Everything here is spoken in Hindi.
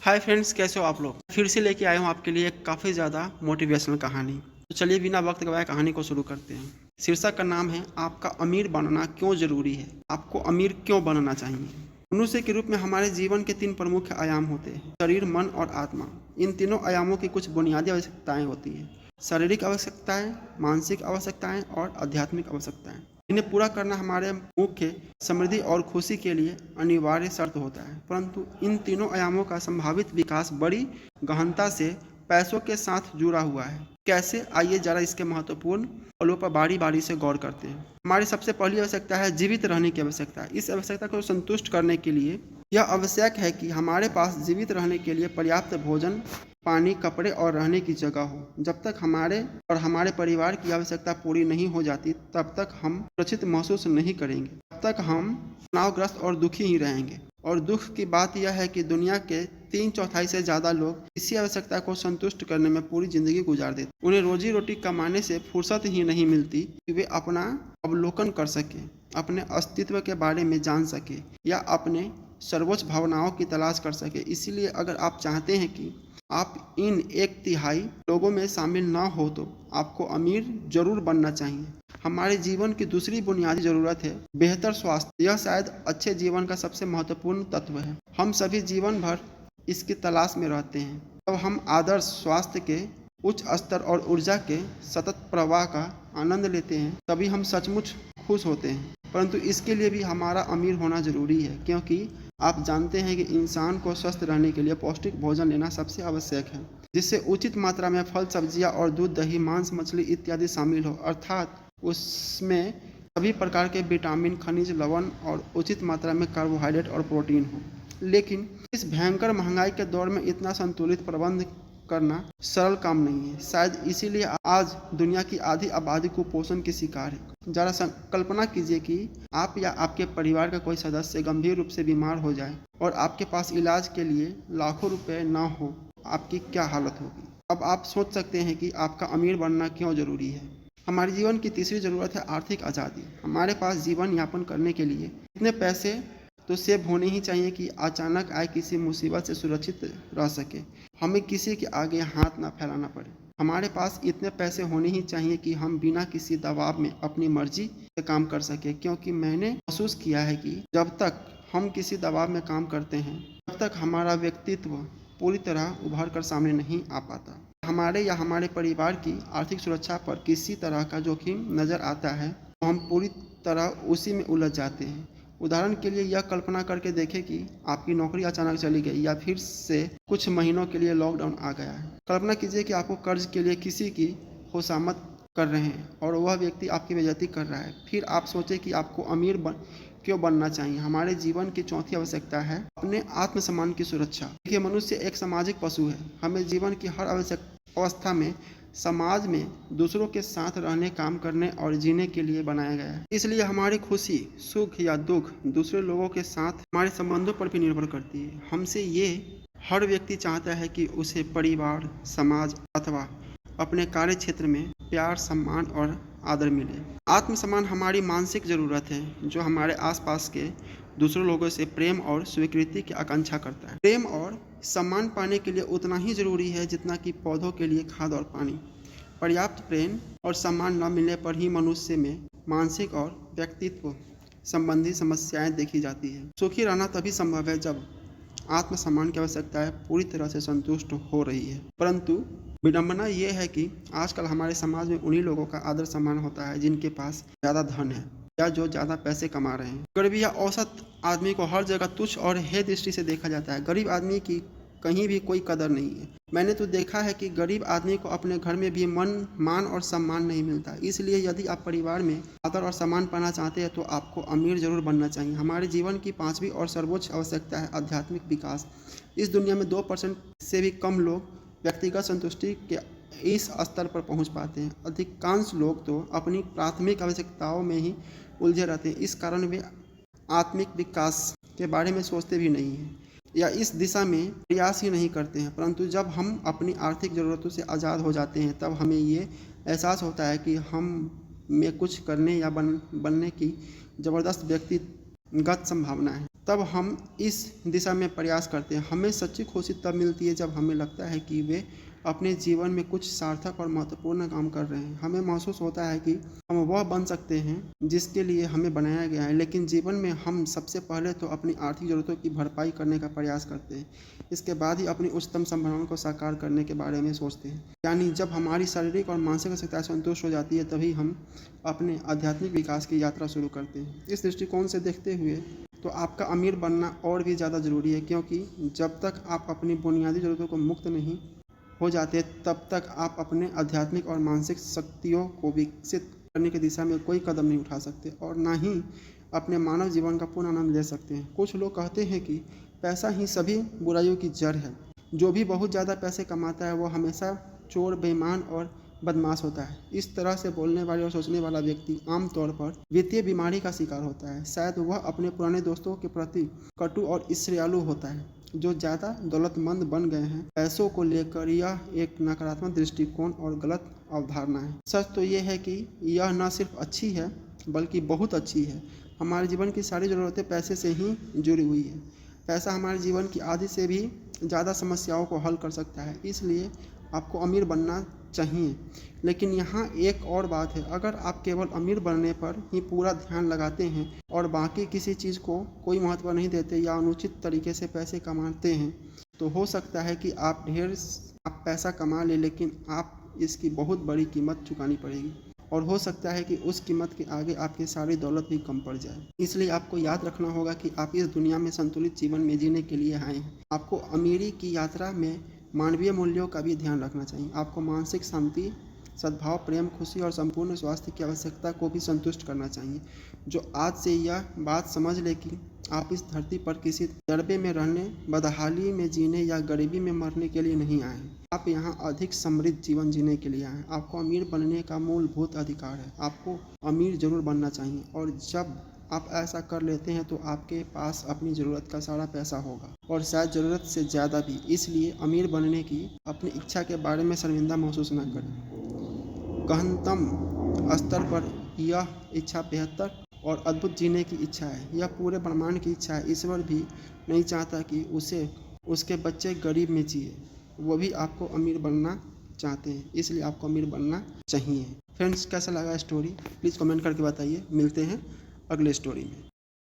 हाय फ्रेंड्स, कैसे हो आप लोग। फिर से लेके आया हूँ आपके लिए एक काफ़ी ज़्यादा मोटिवेशनल कहानी। तो चलिए बिना वक्त गवाए कहानी को शुरू करते हैं। शीर्षक का नाम है आपका अमीर बनना क्यों ज़रूरी है। आपको अमीर क्यों बनना चाहिए। मनुष्य के रूप में हमारे जीवन के 3 प्रमुख आयाम होते हैं, शरीर, मन और आत्मा। इन तीनों आयामों की कुछ बुनियादी आवश्यकताएं होती हैं, शारीरिक आवश्यकताएं, मानसिक आवश्यकताएं और आध्यात्मिक आवश्यकताएं। इन्हें पूरा करना हमारे मुख्य समृद्धि और खुशी के लिए अनिवार्य शर्त होता है। परंतु इन तीनों आयामों का संभावित विकास बड़ी गहनता से पैसों के साथ जुड़ा हुआ है। कैसे, आइए जरा इसके महत्वपूर्ण पहलुओं पर बारी बारी से गौर करते हैं। हमारी सबसे पहली आवश्यकता है जीवित रहने की आवश्यकता। इस आवश्यकता को संतुष्ट करने के लिए यह आवश्यक है कि हमारे पास जीवित रहने के लिए पर्याप्त भोजन, पानी, कपड़े और रहने की जगह हो। जब तक हमारे और हमारे परिवार की आवश्यकता पूरी नहीं हो जाती, तब तक हम सुरक्षित महसूस नहीं करेंगे। तब तक हम तनावग्रस्त और दुखी ही रहेंगे। और दुख की बात यह है कि दुनिया के 3/4 से ज़्यादा लोग इसी आवश्यकता को संतुष्ट करने में पूरी जिंदगी गुजार देते। उन्हें रोजी रोटी कमाने से फुर्सत ही नहीं मिलती कि वे अपना अवलोकन कर सके, अपने अस्तित्व के बारे में जान सके या अपने सर्वोच्च भावनाओं की तलाश कर सके। इसीलिए अगर आप चाहते हैं कि आप इन 1/3 लोगों में शामिल ना हो तो आपको अमीर जरूर बनना चाहिए। हमारे जीवन की दूसरी बुनियादी जरूरत है बेहतर स्वास्थ्य। यह शायद अच्छे जीवन का सबसे महत्वपूर्ण तत्व है। हम सभी जीवन भर इसकी तलाश में रहते हैं। जब हम आदर्श स्वास्थ्य के उच्च स्तर और ऊर्जा के सतत प्रवाह का आनंद लेते हैं, तभी हम सचमुच खुश होते हैं। परंतु इसके लिए भी हमारा अमीर होना जरूरी है, क्योंकि आप जानते हैं कि इंसान को स्वस्थ रहने के लिए पौष्टिक भोजन लेना सबसे आवश्यक है, जिससे उचित मात्रा में फल, सब्जियां और दूध, दही, मांस, मछली इत्यादि शामिल हो। अर्थात उसमें सभी प्रकार के विटामिन, खनिज, लवण और उचित मात्रा में कार्बोहाइड्रेट और प्रोटीन हो। लेकिन इस भयंकर महंगाई के दौर में इतना संतुलित प्रबंध करना सरल काम नहीं है। शायद इसीलिए आज दुनिया की आधी आबादी कुपोषण के शिकार है। जरा कल्पना कीजिए कि आप या आपके परिवार का कोई सदस्य गंभीर रूप से बीमार हो जाए और आपके पास इलाज के लिए लाखों रुपए ना हो, आपकी क्या हालत होगी। अब आप सोच सकते हैं कि आपका अमीर बनना क्यों जरूरी है। हमारे जीवन की तीसरी जरूरत है आर्थिक आज़ादी। हमारे पास जीवन यापन करने के लिए इतने पैसे तो सेव होने ही चाहिए कि अचानक आए किसी मुसीबत से सुरक्षित रह सके, हमें किसी के आगे हाथ ना फैलाना पड़े। हमारे पास इतने पैसे होने ही चाहिए कि हम बिना किसी दबाव में अपनी मर्जी से काम कर सके, क्योंकि मैंने महसूस किया है कि जब तक हम किसी दबाव में काम करते हैं, तब तक हमारा व्यक्तित्व पूरी तरह उभर कर सामने नहीं आ पाता। हमारे या हमारे परिवार की आर्थिक सुरक्षा पर किसी तरह का जोखिम नजर आता है तो हम पूरी तरह उसी में उलझ जाते हैं। उदाहरण के लिए यह कल्पना करके देखें कि आपकी नौकरी अचानक चली गई या फिर से कुछ महीनों के लिए लॉकडाउन आ गया है। कल्पना कीजिए कि आपको कर्ज के लिए किसी की खुशामद कर रहे हैं और वह व्यक्ति आपकी बेइज्जती कर रहा है। फिर आप सोचें कि आपको क्यों बनना चाहिए। हमारे जीवन की चौथी आवश्यकता है अपने आत्मसम्मान की सुरक्षा। देखिए, मनुष्य एक सामाजिक पशु है। हमें जीवन की हर अवस्था में समाज में दूसरों के साथ रहने, काम करने और जीने के लिए बनाया गया है। इसलिए हमारी खुशी, सुख या दुख दूसरे लोगों के साथ हमारे संबंधों पर भी निर्भर करती है। हमसे ये हर व्यक्ति चाहता है कि उसे परिवार, समाज अथवा अपने कार्य क्षेत्र में प्यार, सम्मान और आदर मिले। आत्मसम्मान हमारी मानसिक जरूरत है, जो हमारे आसपास के दूसरों लोगों से प्रेम और स्वीकृति की आकांक्षा करता है। प्रेम और सम्मान पाने के लिए उतना ही जरूरी है जितना कि पौधों के लिए खाद और पानी। पर्याप्त प्रेम और सम्मान न मिलने पर ही मनुष्य में मानसिक और व्यक्तित्व संबंधी समस्याएं देखी जाती है। सुखी रहना तभी संभव है जब आत्मसम्मान की आवश्यकताएं पूरी तरह से संतुष्ट हो रही है। परंतु विडंबना ये है कि आजकल हमारे समाज में उन्हीं लोगों का आदर सम्मान होता है जिनके पास ज़्यादा धन है या जो ज़्यादा पैसे कमा रहे हैं। गरीब या औसत आदमी को हर जगह तुच्छ और हे दृष्टि से देखा जाता है। गरीब आदमी की कहीं भी कोई कदर नहीं है। मैंने तो देखा है कि गरीब आदमी को अपने घर में भी मान और सम्मान नहीं मिलता। इसलिए यदि आप परिवार में आदर और सम्मान पाना चाहते हैं तो आपको अमीर जरूर बनना चाहिए। हमारे जीवन की 5वीं और सर्वोच्च आवश्यकता है आध्यात्मिक विकास। इस दुनिया में 2% से भी कम लोग व्यक्तिगत संतुष्टि के इस स्तर पर पहुंच पाते हैं। अधिकांश लोग तो अपनी प्राथमिक आवश्यकताओं में ही उलझे रहते हैं। इस कारण वे आत्मिक विकास के बारे में सोचते भी नहीं हैं या इस दिशा में प्रयास ही नहीं करते हैं। परंतु जब हम अपनी आर्थिक ज़रूरतों से आज़ाद हो जाते हैं, तब हमें ये एहसास होता है कि हम में कुछ करने या बनने की ज़बरदस्त व्यक्तिगत संभावना है। तब हम इस दिशा में प्रयास करते हैं। हमें सच्ची खुशी तब मिलती है जब हमें लगता है कि वे अपने जीवन में कुछ सार्थक और महत्वपूर्ण काम कर रहे हैं। हमें महसूस होता है कि हम वह बन सकते हैं जिसके लिए हमें बनाया गया है। लेकिन जीवन में हम सबसे पहले तो अपनी आर्थिक ज़रूरतों की भरपाई करने का प्रयास करते हैं। इसके बाद ही अपनी उच्चतम संभावनाओं को साकार करने के बारे में सोचते हैं। यानी जब हमारी शारीरिक और मानसिक आवश्यकताएं संतुष्ट हो जाती है, तभी हम अपने आध्यात्मिक विकास की यात्रा शुरू करते हैं। इस दृष्टिकोण से देखते हुए तो आपका अमीर बनना और भी ज़्यादा ज़रूरी है, क्योंकि जब तक आप अपनी बुनियादी ज़रूरतों को मुक्त नहीं हो जाते, तब तक आप अपने आध्यात्मिक और मानसिक शक्तियों को विकसित करने की दिशा में कोई कदम नहीं उठा सकते और ना ही अपने मानव जीवन का पूर्ण आनंद ले सकते हैं। कुछ लोग कहते हैं कि पैसा ही सभी बुराइयों की जड़ है। जो भी बहुत ज़्यादा पैसे कमाता है वो हमेशा चोर, बेईमान और बदमाश होता है। इस तरह से बोलने वाले और सोचने वाला व्यक्ति आमतौर पर वित्तीय बीमारी का शिकार होता है। शायद वह अपने पुराने दोस्तों के प्रति कटु और ईर्ष्यालु होता है, जो ज़्यादा दौलतमंद बन गए हैं। पैसों को लेकर यह एक नकारात्मक दृष्टिकोण और गलत अवधारणा है। सच तो यह है कि यह न सिर्फ अच्छी है बल्कि बहुत अच्छी है। हमारे जीवन की सारी ज़रूरतें पैसे से ही जुड़ी हुई है। पैसा हमारे जीवन की आधी से भी ज़्यादा समस्याओं को हल कर सकता है। इसलिए आपको अमीर बनना चाहिए। लेकिन यहाँ एक और बात है, अगर आप केवल अमीर बनने पर ही पूरा ध्यान लगाते हैं और बाकी किसी चीज़ को कोई महत्व नहीं देते या अनुचित तरीके से पैसे कमाते हैं, तो हो सकता है कि आप पैसा कमा लें, लेकिन आप इसकी बहुत बड़ी कीमत चुकानी पड़ेगी और हो सकता है कि उस कीमत के आगे आपकी सारी दौलत भी कम पड़ जाए। इसलिए आपको याद रखना होगा कि आप इस दुनिया में संतुलित जीवन में जीने के लिए आए हैं। आपको अमीरी की यात्रा में मानवीय मूल्यों का भी ध्यान रखना चाहिए। आपको मानसिक शांति, सद्भाव, प्रेम, खुशी और संपूर्ण स्वास्थ्य की आवश्यकता को भी संतुष्ट करना चाहिए। जो आज से यह बात समझ ले कि आप इस धरती पर किसी दरबे में रहने, बदहाली में जीने या गरीबी में मरने के लिए नहीं आए हैं। आप यहाँ अधिक समृद्ध जीवन जीने के लिए आए हैं। आपको अमीर बनने का मूलभूत अधिकार है। आपको अमीर जरूर बनना चाहिए और जब आप ऐसा कर लेते हैं तो आपके पास अपनी ज़रूरत का सारा पैसा होगा और शायद ज़रूरत से ज़्यादा भी। इसलिए अमीर बनने की अपनी इच्छा के बारे में शर्मिंदा महसूस न करें। गहनतम स्तर पर यह इच्छा बेहतर और अद्भुत जीने की इच्छा है। यह पूरे ब्रह्मांड की इच्छा है। ईश्वर भी नहीं चाहता कि उसके बच्चे गरीब में जिए। वो भी आपको अमीर बनना चाहते हैं, इसलिए आपको अमीर बनना चाहिए। फ्रेंड्स, कैसा लगा स्टोरी प्लीज़ कमेंट करके बताइए। मिलते हैं अगले स्टोरी में।